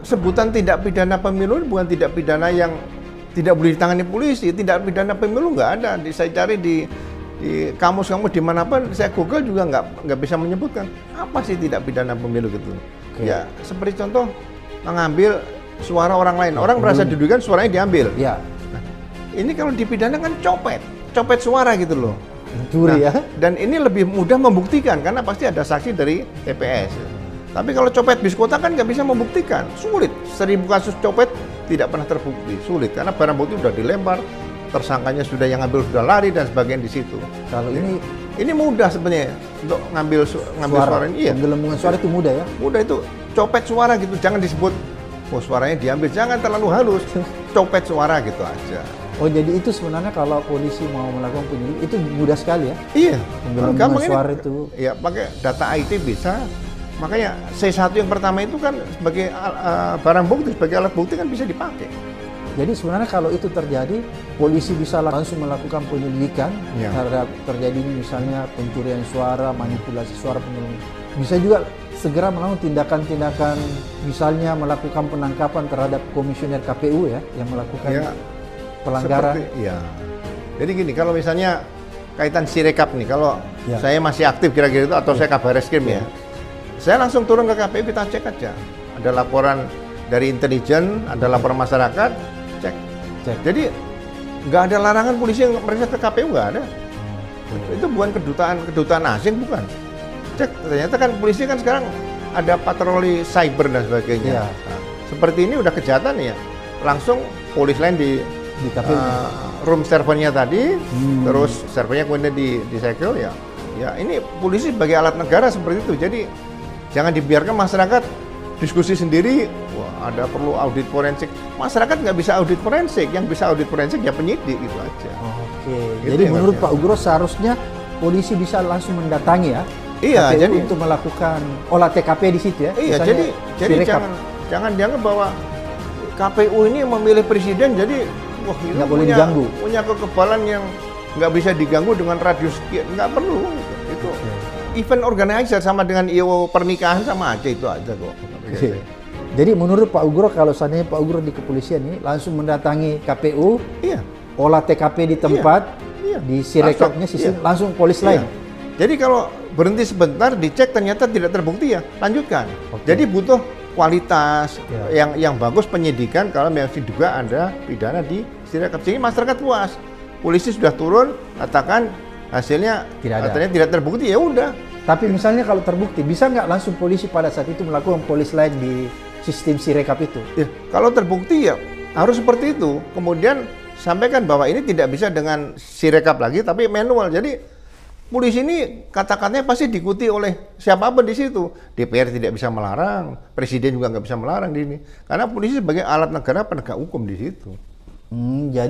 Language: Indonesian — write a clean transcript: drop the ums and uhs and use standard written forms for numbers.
sebutan tindak pidana pemilu bukan tindak pidana yang tidak boleh ditangani polisi. Tindak pidana pemilu nggak ada. Saya cari di kamus-kamus dimanapun, saya Google juga nggak bisa menyebutkan apa sih tindak pidana pemilu gitu. Okay. Ya seperti contoh mengambil suara orang lain. Orang merasa didudukan, suaranya diambil. Ya. Nah, ini kalau dipidana kan copet suara gitu loh. Curi ya. Dan ini lebih mudah membuktikan karena pasti ada saksi dari TPS. Tapi kalau copet bis kota kan nggak bisa membuktikan, sulit. 1000 kasus copet tidak pernah terbukti, sulit karena barang bukti sudah dilempar, tersangkanya sudah yang ngambil sudah lari dan sebagainya di situ. Kalau ini mudah sebenarnya untuk ngambil suara ini. Iya. Penggelembungan suara itu mudah ya? Mudah itu, copet suara gitu, jangan disebut oh suaranya diambil, jangan terlalu halus, copet suara gitu aja. Oh jadi itu sebenarnya kalau polisi mau melakukan penyelidikan itu mudah sekali ya? Iya. Penggelembungan suara itu. Iya, pakai data IT bisa. Makanya C1 yang pertama itu kan sebagai barang bukti, sebagai alat bukti kan bisa dipakai. Jadi sebenarnya kalau itu terjadi, polisi bisa langsung melakukan penyelidikan terhadap terjadinya misalnya pencurian suara, manipulasi suara pemilu. Bisa juga segera melakukan tindakan-tindakan, misalnya melakukan penangkapan terhadap komisioner KPU ya, yang melakukan pelanggaran. Ya. Jadi gini, kalau misalnya kaitan Sirekap nih, kalau saya masih aktif kira-kira itu atau saya kabar reskrim ya. Saya langsung turun ke KPU, kita cek aja. Ada laporan dari intelijen, ada laporan masyarakat, cek. Jadi nggak ada larangan polisi yang mereka ke KPU, nggak ada. Itu bukan kedutaan asing, bukan. Cek, ternyata kan polisi kan sekarang ada patroli cyber dan sebagainya. Nah, seperti ini udah kejahatan ya, langsung polis lain di KPU. Room servernya tadi, terus servernya kemudian disegel ya. Ya ini polisi sebagai alat negara seperti itu. Jadi jangan dibiarkan masyarakat diskusi sendiri, wah ada perlu audit forensik. Masyarakat nggak bisa audit forensik, yang bisa audit forensik ya penyidik gitu aja. Oke, gitu. Jadi menurut Pak Ugro seharusnya polisi bisa langsung mendatangi ya? Iya, KPU jadi untuk melakukan olah TKP di situ ya? Iya, jadi jangan dianggap bahwa KPU ini memilih presiden, jadi wah itu nggak boleh diganggu. Punya kekebalan yang nggak bisa diganggu dengan radius sekian, nggak perlu. Itu event organizer sama dengan IO pernikahan sama aja, itu aja kok. Jadi menurut Pak Ugro, kalau seandainya Pak Ugro di kepolisian ini langsung mendatangi KPU, olah TKP di tempat, di Sirekapnya langsung polis lain. Jadi kalau berhenti sebentar, dicek ternyata tidak terbukti ya, lanjutkan. Jadi butuh kualitas yang bagus penyidikan kalau memang diduga ada pidana di Sirekap. Jadi masyarakat puas. Polisi sudah turun, katakan hasilnya ternyata tidak terbukti, ya udah. Tapi misalnya kalau terbukti, bisa nggak langsung polisi pada saat itu melakukan polis lain di sistem Sirekap itu? Ya, kalau terbukti ya harus seperti itu. Kemudian sampaikan bahwa ini tidak bisa dengan Sirekap lagi, tapi manual. Jadi polisi ini kata-katanya pasti diikuti oleh siapapun di situ. DPR tidak bisa melarang, presiden juga nggak bisa melarang di ini. Karena polisi sebagai alat negara penegak hukum di situ. Jadi